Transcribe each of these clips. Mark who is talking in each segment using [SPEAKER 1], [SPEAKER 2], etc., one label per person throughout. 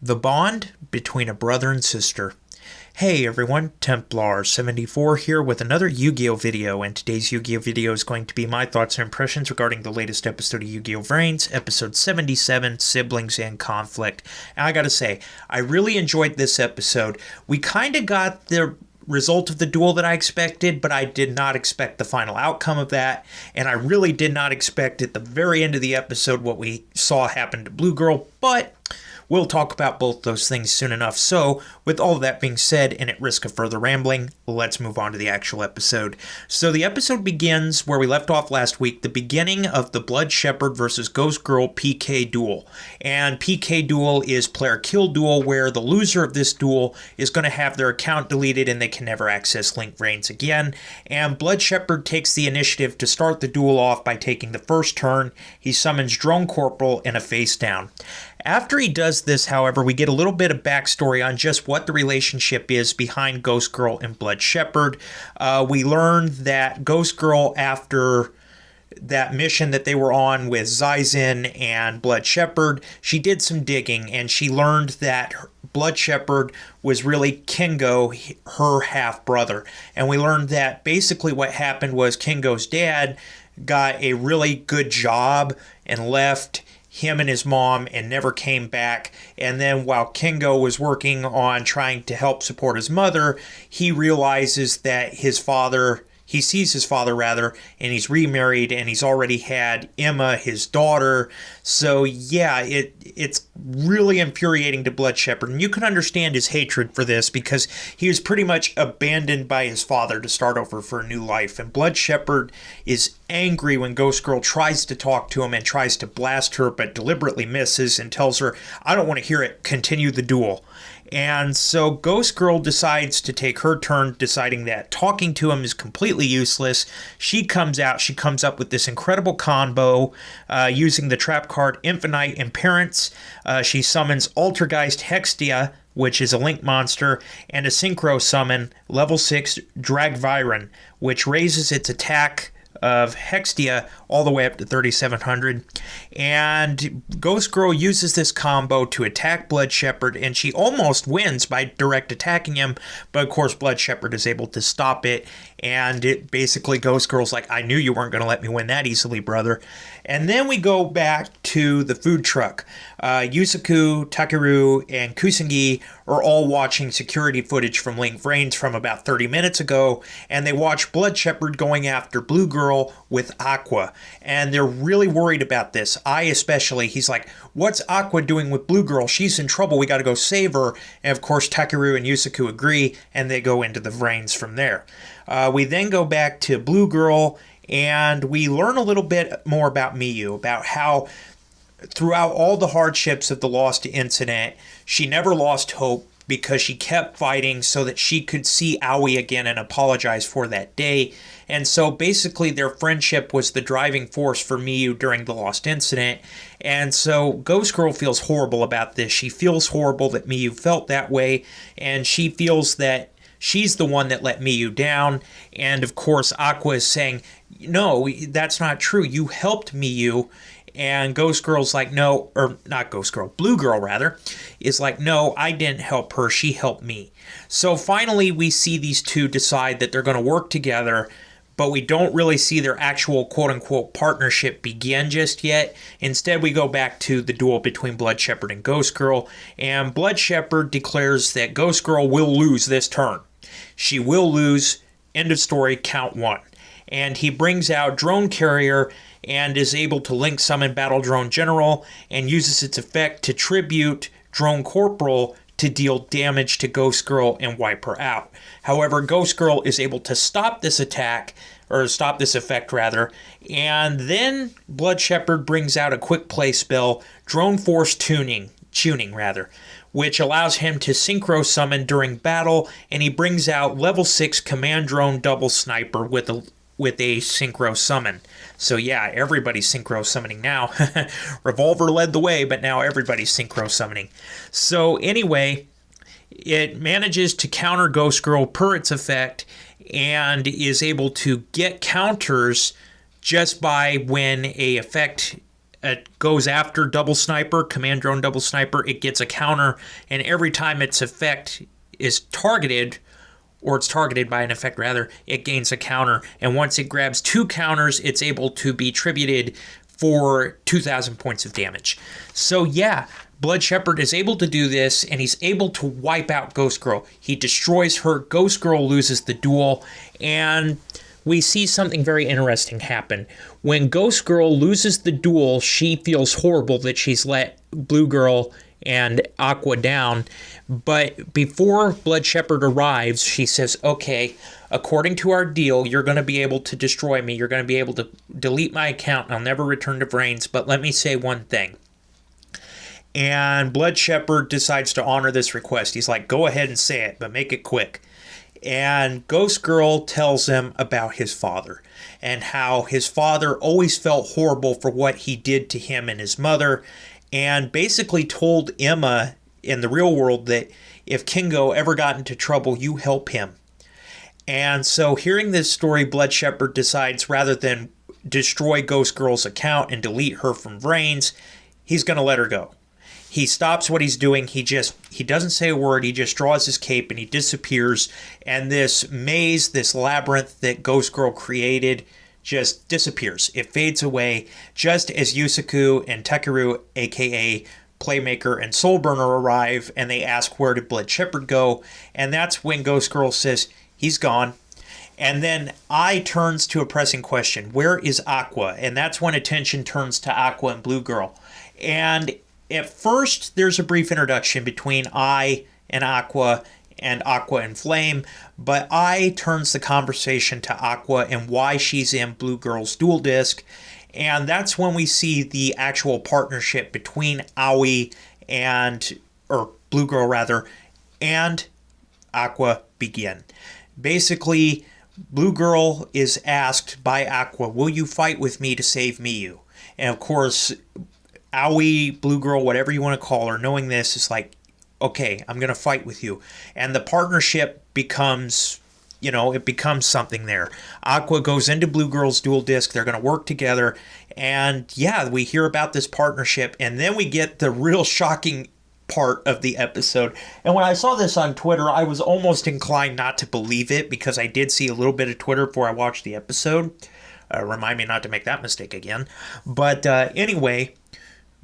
[SPEAKER 1] The bond between a brother and sister. Hey everyone, Templar74 here with another Yu-Gi-Oh video, and today's Yu-Gi-Oh video is going to be my thoughts and impressions regarding the latest episode of Yu-Gi-Oh VRAINS, episode 77, Siblings and Conflict. And I gotta say, I really enjoyed this episode. We kinda got the result of the duel that I expected, but I did not expect the final outcome of that, and I really did not expect at the very end of the episode what we saw happen to Blue Girl, but we'll talk about both those things soon enough. So, with all of that being said, and at risk of further rambling, let's move on to the actual episode. So the episode begins where we left off last week, the beginning of the Blood Shepherd versus Ghost Girl PK duel. And PK duel is player kill duel, where the loser of this duel is going to have their account deleted and they can never access Link Vrains again. And Blood Shepherd takes the initiative to start the duel off by taking the first turn. He summons Drone Corporal in a face down. After he does this, however, we get a little bit of backstory on just what the relationship is behind Ghost Girl and Blood Shepherd. We learned that Ghost Girl, after that mission that they were on with Zaizen and Blood Shepherd, she did some digging and she learned that Blood Shepherd was really Kingo, her half-brother. And we learned that basically what happened was Kingo's dad got a really good job and left him and his mom and never came back. And then while Kingo was working on trying to help support his mother, he realizes that he sees his father rather, and he's remarried and he's already had Emma, his daughter. So yeah, it's really infuriating to Blood Shepherd. And you can understand his hatred for this because he was pretty much abandoned by his father to start over for a new life. And Blood Shepherd is angry when Ghost Girl tries to talk to him and tries to blast her, but deliberately misses and tells her, "I don't want to hear it, continue the duel." And so Ghost Girl decides to take her turn, deciding that talking to him is completely useless. She comes up with this incredible combo using the trap card Infinite Imperance. She summons Altergeist Hextia, which is a Link monster, and a Synchro summon, level 6 Dragviron, which raises its attack of Hextia all the way up to 3,700. And Ghost Girl uses this combo to attack Blood Shepherd, and she almost wins by direct attacking him, but of course Blood Shepherd is able to stop it, and it basically Ghost Girl's like, "I knew you weren't going to let me win that easily, brother." And then we go back to the food truck. Yusaku, Takeru, and Kusanagi are all watching security footage from Link Vrains from about 30 minutes ago, and they watch Blood Shepherd going after Blue Girl with Aqua. And they're really worried about this. I especially. He's like, "What's Aqua doing with Blue Girl? She's in trouble. We got to go save her." And of course, Takeru and Yusaku agree, and they go into the Vrains from there. We then go back to Blue Girl, and we learn a little bit more about Miyu, about how throughout all the hardships of the Lost incident, she never lost hope because she kept fighting so that she could see Aoi again and apologize for that day. And so basically their friendship was the driving force for Miyu during the Lost incident. And so Ghost Girl feels horrible about this. She feels horrible that Miyu felt that way, and she feels that she's the one that let Miyu down. And of course Aqua is saying, "No, that's not true. You helped Miyu." And Ghost Girl's like, "No," or not Ghost Girl, Blue Girl rather, is like, "No, I didn't help her. She helped me." So finally we see these two decide that they're going to work together, but we don't really see their actual quote-unquote partnership begin just yet. Instead, we go back to the duel between Blood Shepherd and Ghost Girl, and Blood Shepherd declares that Ghost Girl will lose this turn. She will lose, end of story, count 1. And he brings out Drone Carrier and is able to link summon Battle Drone General and uses its effect to tribute Drone Corporal to deal damage to Ghost Girl and wipe her out. However, Ghost Girl is able to stop this attack, or stop this effect rather, and then Blood Shepherd brings out a quick play spell, Drone Force Tuning, which allows him to synchro summon during battle, and he brings out level 6 Command Drone Double Sniper with a synchro summon. So yeah, everybody's synchro summoning now. Revolver led the way, but now everybody's synchro summoning. So anyway, it manages to counter Ghost Girl per its effect and is able to get counters just by when a effect it goes after Double Sniper, Command Drone Double Sniper. It gets a counter, and every time its effect is targeted, or it's targeted by an effect rather, it gains a counter. And once it grabs 2 counters, it's able to be tributed for 2,000 points of damage. So yeah, Blood Shepherd is able to do this, and he's able to wipe out Ghost Girl. He destroys her, Ghost Girl loses the duel, and we see something very interesting happen. When Ghost Girl loses the duel, she feels horrible that she's let Blue Girl and Aqua down. But before Blood Shepherd arrives, she says, okay, according to our deal, you're going to be able to destroy me. You're going to be able to delete my account. I'll never return to Vrains, but let me say one thing. And Blood Shepherd decides to honor this request. He's like, go ahead and say it, but make it quick. And Ghost Girl tells him about his father and how his father always felt horrible for what he did to him and his mother, and basically told Emma in the real world that if Kingo ever got into trouble, you help him. And so hearing this story, Blood Shepherd decides rather than destroy Ghost Girl's account and delete her from Vrains, he's going to let her go. He stops what he's doing. He doesn't say a word. He just draws his cape and he disappears. And this maze, this labyrinth that Ghost Girl created just disappears. It fades away just as Yusaku and Takeru, aka Playmaker and Soulburner, arrive, and they ask where did Blood Shepherd go, and that's when Ghost Girl says he's gone. And then Ai turns to a pressing question, where is Aqua? And that's when attention turns to Aqua and Blue Girl. And at first there's a brief introduction between Ai and Aqua and Flame, but Ai turns the conversation to Aqua and why she's in Blue Girl's dual disc. And that's when we see the actual partnership between Aoi or Blue Girl rather, and Aqua begin. Basically, Blue Girl is asked by Aqua, will you fight with me to save Miyu? And of course, Aoi, Blue Girl, whatever you want to call her, knowing this is like, okay, I'm going to fight with you. And the partnership becomes, it becomes something there. Aqua goes into Blue Girl's dual disc. They're going to work together. And yeah, we hear about this partnership. And then we get the real shocking part of the episode. And when I saw this on Twitter, I was almost inclined not to believe it because I did see a little bit of Twitter before I watched the episode. Remind me not to make that mistake again. But anyway,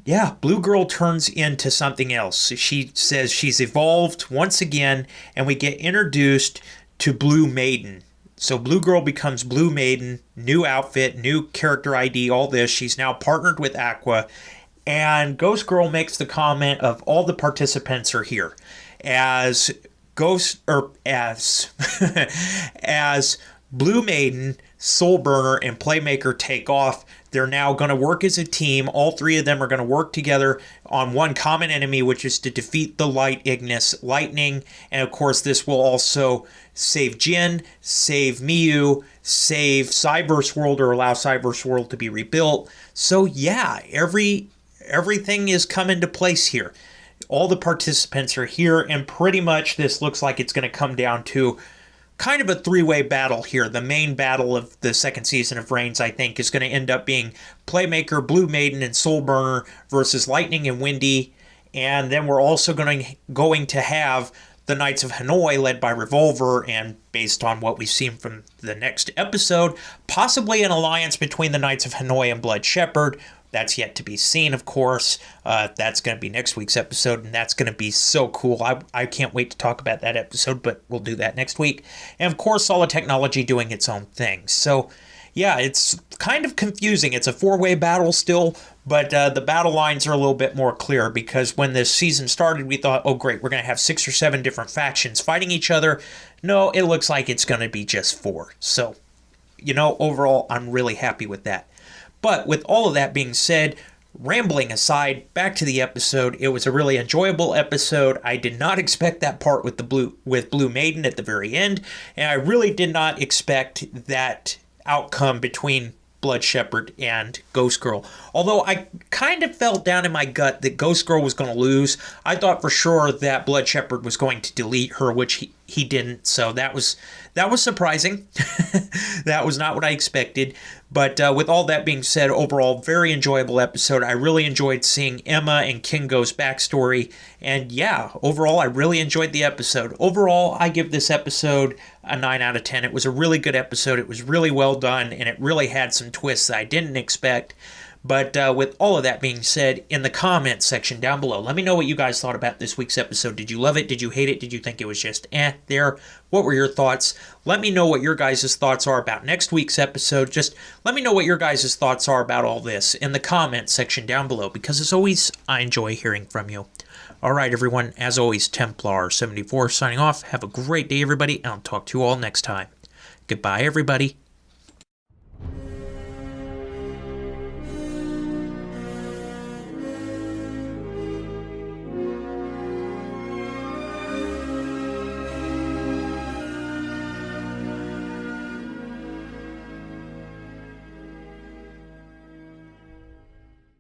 [SPEAKER 1] yeah, Blue Girl turns into something else. She says she's evolved once again, and we get introduced to Blue Maiden. So Blue Girl becomes Blue Maiden, new outfit, new character ID, all this. She's now partnered with Aqua, and Ghost Girl makes the comment of all the participants are here. As as Blue Maiden, Soulburner, and Playmaker take off, they're now going to work as a team. All 3 of them are going to work together on one common enemy, which is to defeat the Light Ignis Lightning. And of course, this will also save Jin, save Miyu, save Cyberse World, or allow Cyberse World to be rebuilt. So yeah, everything is coming to place here. All the participants are here, and pretty much this looks like it's going to come down to kind of a 3-way battle here. The main battle of the second season of Vrains, I think, is going to end up being Playmaker, Blue Maiden, and Soulburner versus Lightning and Windy. And then we're also going to have the Knights of Hanoi led by Revolver, and based on what we've seen from the next episode, possibly an alliance between the Knights of Hanoi and Blood Shepherd. That's yet to be seen, of course. That's going to be next week's episode, and that's going to be so cool. I can't wait to talk about that episode, but we'll do that next week. And, of course, Solid Technology doing its own thing. So, yeah, it's kind of confusing. It's a 4-way battle still, but the battle lines are a little bit more clear because when this season started, we thought, oh, great, we're going to have 6 or 7 different factions fighting each other. No, it looks like it's going to be just 4. So, overall, I'm really happy with that. But with all of that being said, rambling aside, back to the episode. It was a really enjoyable episode. I did not expect that part with Blue Maiden at the very end, and I really did not expect that outcome between Blood Shepherd and Ghost Girl. Although I kind of felt down in my gut that Ghost Girl was going to lose. I thought for sure that Blood Shepherd was going to delete her, which he didn't. So that was surprising. That was not what I expected. But with all that being said, overall, very enjoyable episode. I really enjoyed seeing Emma and Kingo's backstory. And yeah, overall, I really enjoyed the episode. Overall, I give this episode a 9 out of 10. It was a really good episode. It was really well done, and it really had some twists that I didn't expect. But with all of that being said, in the comments section down below, let me know what you guys thought about this week's episode. Did you love it? Did you hate it? Did you think it was just there? What were your thoughts? Let me know what your guys' thoughts are about next week's episode. Just let me know what your guys' thoughts are about all this in the comments section down below, because as always, I enjoy hearing from you. All right, everyone, as always, Templar74 signing off. Have a great day, everybody, and I'll talk to you all next time. Goodbye, everybody.